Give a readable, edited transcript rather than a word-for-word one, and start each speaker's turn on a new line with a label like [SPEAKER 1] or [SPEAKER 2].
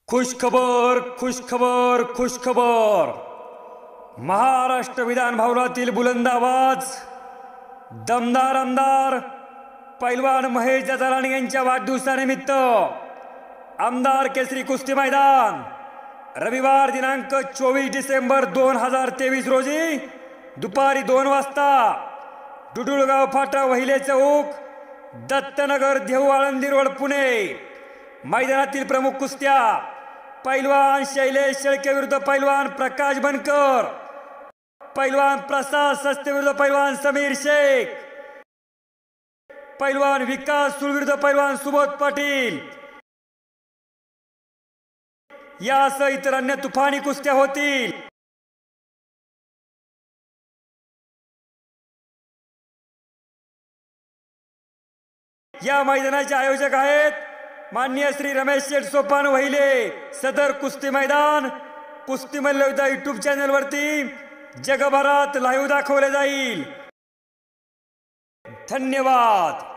[SPEAKER 1] खुश खबर, खुश खबर, खुश खबर। महाराष्ट्र विधान भवनातील बुलंद आवाज, दमदार आमदार पैलवान महेश जलानी यांच्या वाढदिवसानिमित्त आमदार केसरी कुस्ती मैदान रविवार दिनांक 24 डिसेंबर 2023 रोजी दुपारी 2 वाजता डुडुळगाव फाटा वहिले चौक दत्तनगर देहू आळंदी रोड पुणे। मैदानातील प्रमुख कुस्त्या पैलवान शैलेश शेळके विरुद्ध पैलवान प्रकाश बनकर, पैलवान प्रसाद सस्ते विरुद्ध पैलवान समीर शेख, पैलवान विकास सुळ विरुद्ध पैलवान सुबोध पाटील यासह इतर अन्य तुफानी कुस्त्या होतील। या मैदानाचे आयोजक आहेत माननीय श्री रमेश शेठ सोपान वहिले। सदर कुस्ती मैदान कुस्ती मल्लयुद्ध यूट्यूब चॅनल वरती जगभरात लाईव्ह दाखवले जाईल। धन्यवाद।